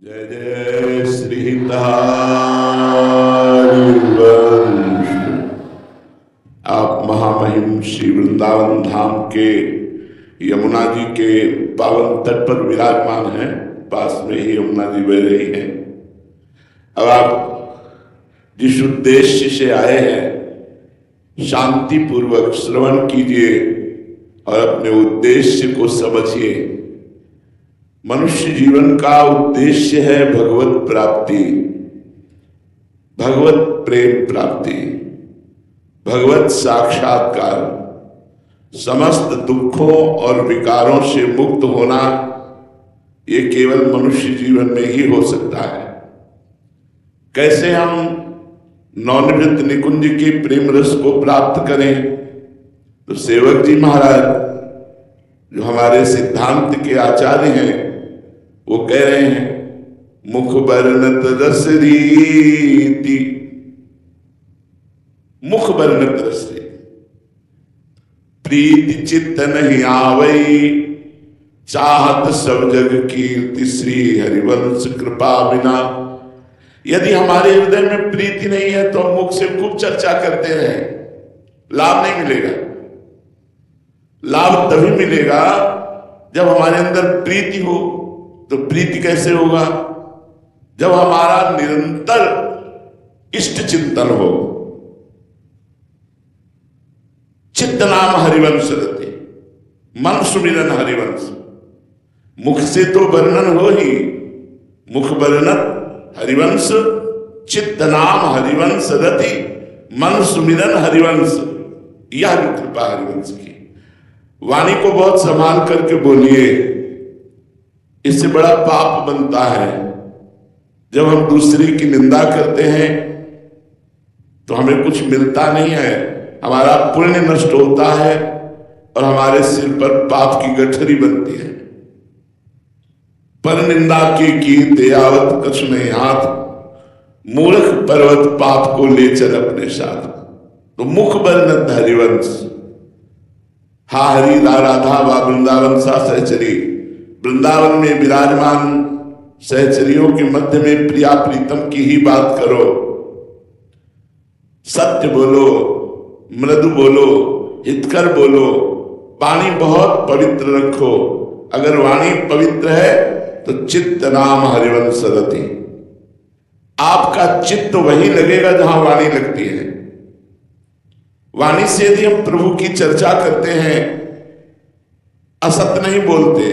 जय जय श्री हरिवंश। आप महामहिम श्री वृंदावन धाम के यमुना जी के पावन तट पर विराजमान हैं। पास में ही यमुना जी बह रही हैं। अब आप जिस उद्देश्य से आए हैं शांति पूर्वक श्रवण कीजिए और अपने उद्देश्य को समझिए। मनुष्य जीवन का उद्देश्य है भगवत प्राप्ति, भगवत प्रेम प्राप्ति, भगवत साक्षात्कार, समस्त दुखों और विकारों से मुक्त होना। ये केवल मनुष्य जीवन में ही हो सकता है। कैसे हम नवनिवृत्त निकुंज के प्रेम रस को प्राप्त करें? तो सेवक जी महाराज जो हमारे सिद्धांत के आचार्य हैं वो कह रहे हैं, मुख बरनत रस रीति, मुख बरनत रस रीति, प्रीति चित्त नहीं आवई, चाहत सब जग कीर्ति श्री हरिवंश कृपा बिना। यदि हमारे हृदय में प्रीति नहीं है तो हम मुख से खूब चर्चा करते रहें, लाभ नहीं मिलेगा। लाभ तभी मिलेगा जब हमारे अंदर प्रीति हो। तो प्रीति कैसे होगा? जब हमारा निरंतर इष्ट चिंतन हो। चित्त नाम हरिवंश रति, मन सुमिरन हरिवंश। मुख से तो वर्णन हो ही, मुख वर्णन हरिवंश, चित्त नाम हरिवंश रति, मन सुमिरन हरिवंश। यह जो कृपा हरिवंश की। वाणी को बहुत संभाल करके बोलिए, इससे बड़ा पाप बनता है। जब हम दूसरे की निंदा करते हैं तो हमें कुछ मिलता नहीं है, हमारा पुण्य नष्ट होता है और हमारे सिर पर पाप की गठरी बनती है। पर निंदा की कीर्ति आवत कछ नहीं हाथ, मूर्ख पर्वत पाप को ले चल अपने साथ। तो मुख बरनत हरिवंश। हा हरि ला राधा वा वृंदावन सा सहचरी। वृंदावन में विराजमान सहचरियों के मध्य में प्रिया प्रीतम की ही बात करो। सत्य बोलो, मृदु बोलो, हितकर बोलो, वाणी बहुत पवित्र रखो। अगर वाणी पवित्र है तो चित्त नाम हरिवंश रति। आपका चित्त वही लगेगा जहां वाणी लगती है। वाणी से यदि हम प्रभु की चर्चा करते हैं, असत्य नहीं बोलते,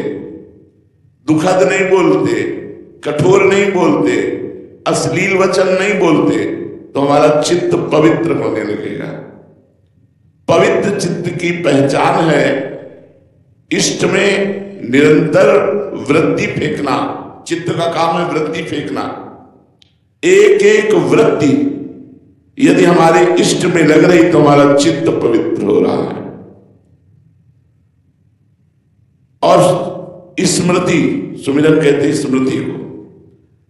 दुखद नहीं बोलते, कठोर नहीं बोलते, अश्लील वचन नहीं बोलते, तो हमारा चित्त पवित्र होने लगेगा। पवित्र चित्त की पहचान है इष्ट में निरंतर वृत्ति फेंकना। चित्त का काम है वृत्ति फेंकना। एक एक वृत्ति यदि हमारे इष्ट में लग रही तो हमारा चित्त पवित्र हो रहा है। और स्मृति, सुमिरन कहते हैं स्मृति को।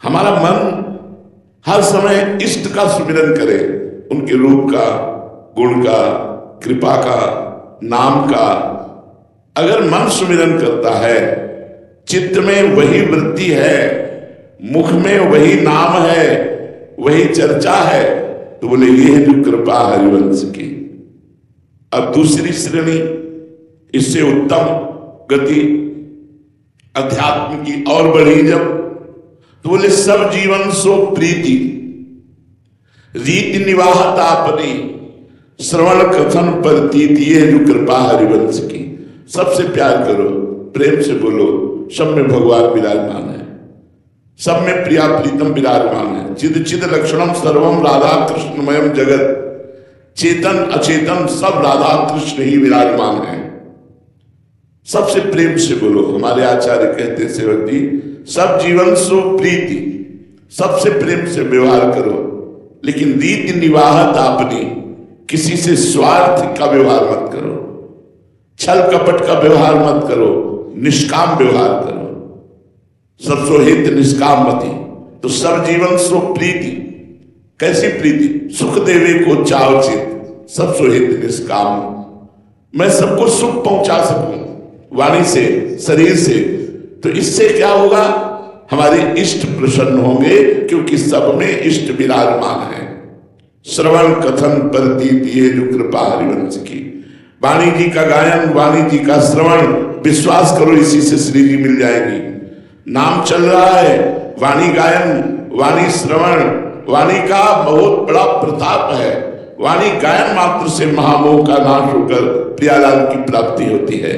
हमारा मन हर समय इष्ट का सुमिरन करे, उनके रूप का, गुण का, कृपा का, नाम का। अगर मन सुमिरन करता है, चित्त में वही वृत्ति है, मुख में वही नाम है, वही चर्चा है, तो बोले ये है जो कृपा हरिवंश की। अब दूसरी श्रेणी, इससे उत्तम गति अध्यात्म की और बढ़ी जब, तो बोले सब जीवन सो प्रीति, रीति निवाहता अपनी, श्रवण कथन प्रतीति। ये जो कृपा हरिवंश की। सबसे प्यार करो, प्रेम से बोलो। सब में भगवान विराजमान है, सब में प्रिया प्रीतम विराजमान है। चिद चिद लक्षणम सर्वम राधा कृष्णमयम जगत। चेतन अचेतन सब राधा कृष्ण ही विराजमान है। सबसे प्रेम से बोलो। हमारे आचार्य कहते सेवक जी, सब जीवन सो प्रीति, सबसे प्रेम से व्यवहार करो, लेकिन रीति निवाहत आपनी, किसी से स्वार्थ का व्यवहार मत करो, छल कपट का व्यवहार मत करो, निष्काम व्यवहार करो। सब सो हित निष्काम मति। तो सब जीवन सो प्रीति। कैसी प्रीति? सुख देवे को चाव चित, सब सो हित निष्काम। मैं सबको सुख पहुंचा सकूं वाणी से, शरीर से, तो इससे क्या होगा? हमारे इष्ट प्रसन्न होंगे, क्योंकि सब में इष्ट विराजमान है। श्रवण कथन प्रतीति ये जो कृपा हरिवंश की, वाणी जी का गायन, वाणी जी का श्रवण, विश्वास करो इसी से श्री जी मिल जाएगी। नाम चल रहा है, वाणी गायन, वाणी श्रवण, वाणी का बहुत बड़ा प्रताप है। वाणी गायन मात्र से महामोह का नाश होकर प्रियालाल की प्राप्ति होती है।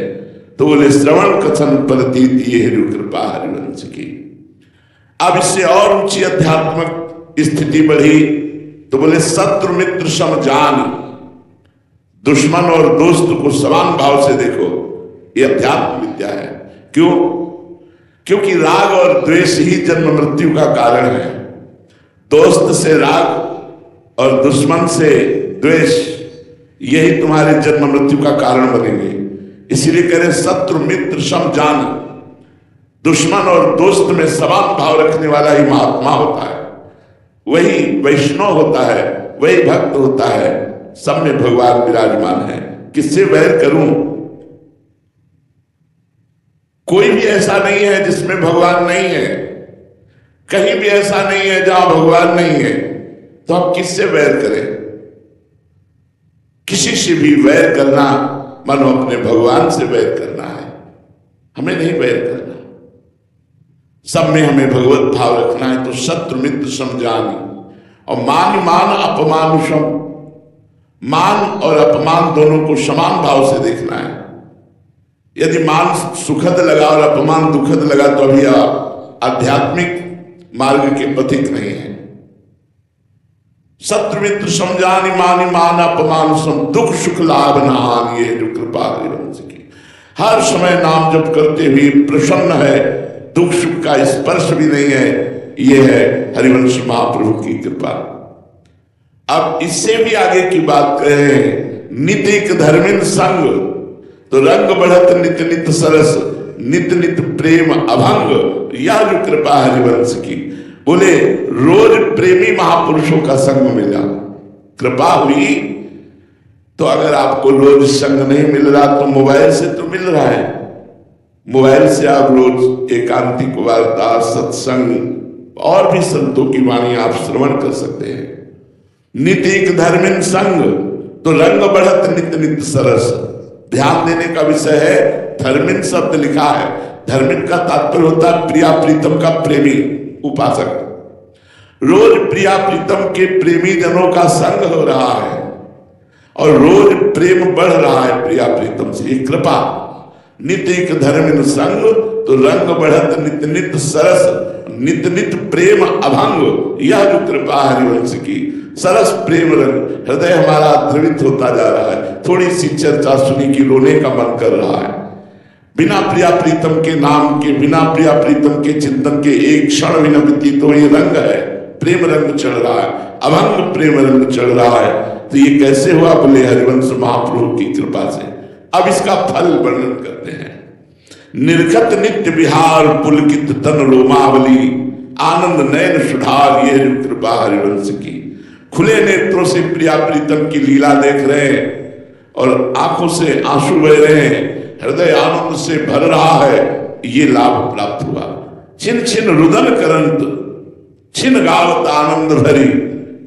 तो बोले श्रवण कथन प्रतीति ये कृपा हरिवंश की। अब इससे और ऊंची आध्यात्मिक स्थिति बढ़ी तो बोले शत्रु मित्र सम जान, दुश्मन और दोस्त को समान भाव से देखो, ये अध्यात्म विद्या है। क्यों? क्योंकि राग और द्वेष ही जन्म मृत्यु का कारण है। दोस्त से राग और दुश्मन से द्वेष, यही तुम्हारे जन्म मृत्यु का कारण बनेंगे। इसीलिए कह रहे शत्रु मित्र सम जान, दुश्मन और दोस्त में समान भाव रखने वाला ही महात्मा होता है, वही वैष्णव होता है, वही भक्त होता है। सब में भगवान विराजमान है। किससे वैर करूं? कोई भी ऐसा नहीं है जिसमें भगवान नहीं है, कहीं भी ऐसा नहीं है जहां भगवान नहीं है। तो हम किससे वैर करें? किसी से भी वैर करना मानो अपने भगवान से वैर करना है। हमें नहीं वैर करना, सब में हमें भगवत भाव रखना है। तो शत्रु मित्र समझानी, और मान मान अपमान सम, मान और अपमान दोनों को समान भाव से देखना है। यदि मान सुखद लगा और अपमान दुखद लगा तो अभी आध्यात्मिक मार्ग के पथिक नहीं है। शत्रु मित्र समझानी, मानी मान अपमान सम, दुख सुख लाभ न हानि ये जो कृपा हरिवंश की। हर समय नाम जप करते हुए प्रसन्न है, दुख सुख का स्पर्श भी नहीं है। ये है हरिवंश महाप्रभु की कृपा। अब इससे भी आगे की बात करें, नितिक धर्मिन संग, तो रंग बढ़त नित नित सरस, नित नित प्रेम अभंग, यह जो कृपा हरिवंश की। बोले रोज प्रेमी महापुरुषों का संग मिला, कृपा हुई। तो अगर आपको रोज संग नहीं मिल रहा तो मोबाइल से तो मिल रहा है। मोबाइल से आप रोज एकांतिक वार्ता, सत्संग और भी संतों की वाणी आप श्रवण कर सकते हैं। नितिक धर्मिन संग, तो रंग बढ़त नित नित सरस। ध्यान देने का विषय है, धर्मिन शब्द लिखा है। धर्मिन का तात्पर्य होता है प्रिया प्रीतम का प्रेमी, उपासक। रोज प्रिया प्रीतम के प्रेमी जनों का संग हो रहा है और रोज प्रेम बढ़ रहा है प्रिया प्रीतम से, ये कृपा। नितिक धर्मिन संग, तो रंग बढ़त नित नित सरस, नित नित प्रेम अभंग, यह जो कृपा हरिवंश की। सरस प्रेम रंग, हृदय हमारा द्रवित होता जा रहा है। थोड़ी सी चर्चा सुनी कि रोने का मन कर रहा है। बिना प्रिया प्रीतम के नाम के, बिना प्रिया प्रीतम के चिंतन के एक क्षण भी न बीती। तो ये रंग है, प्रेम रंग चढ़ रहा है, अभंग प्रेम रंग चढ़ रहा है। तो ये कैसे हुआ? बोले हरिवंश महाप्रभु की कृपा से। अब इसका फल वर्णन करते हैं। निर्गत नित्य विहार पुलकित तन रोमावली, आनंद नयन सुधार, ये जो कृपा हरिवंश की। खुले नेत्रों से प्रिया प्रीतम की लीला देख रहे हैं और आंखों से आंसू बह रहे हैं, हृदय आनंद से भर रहा है, ये लाभ प्राप्त हुआ। छिन छिन रुदन करंत, छिन गावत आनंद भरी,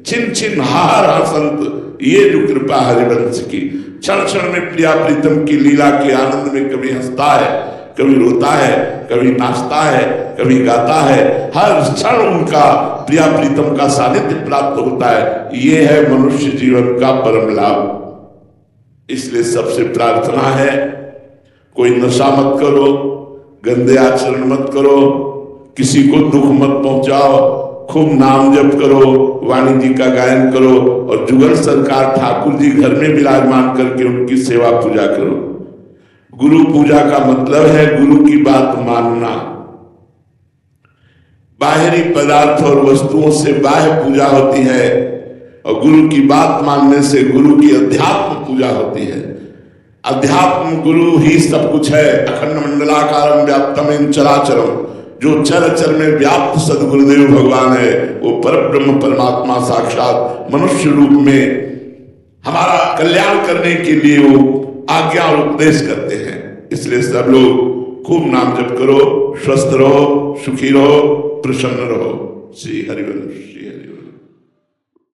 छिन छिन हार हसंत, ये जो कृपा हरिवंश की। क्षण क्षण में प्रिया प्रीतम की लीला के आनंद में कभी हंसता है, कभी रोता है, कभी नाचता है, कभी गाता है। हर क्षण उनका प्रिया प्रीतम का सानिध्य प्राप्त होता है। ये है मनुष्य जीवन का परम लाभ। इसलिए सबसे प्रार्थना है, कोई नशा मत करो, गंदे आचरण मत करो, किसी को दुख मत पहुंचाओ, खूब नाम जप करो, वाणी जी का गायन करो और जुगल सरकार ठाकुर जी घर में विराजमान करके उनकी सेवा पूजा करो। गुरु पूजा का मतलब है गुरु की बात मानना। बाहरी पदार्थ और वस्तुओं से बाह्य पूजा होती है और गुरु की बात मानने से गुरु की अध्यात्म पूजा होती है। अध्यात्म गुरु ही सब कुछ है। अखंड मंडलाकारं व्याप्तम चराचरम, जो चर चर में व्याप्त सदगुरुदेव भगवान है, वो परब्रह्म परमात्मा साक्षात मनुष्य रूप में हमारा कल्याण करने के लिए वो आज्ञा और उपदेश करते हैं। इसलिए सब लोग खूब नाम जप करो, स्वस्थ रहो, सुखी रहो, प्रसन्न रहो। श्री हरिवंश, श्री हरिवंश।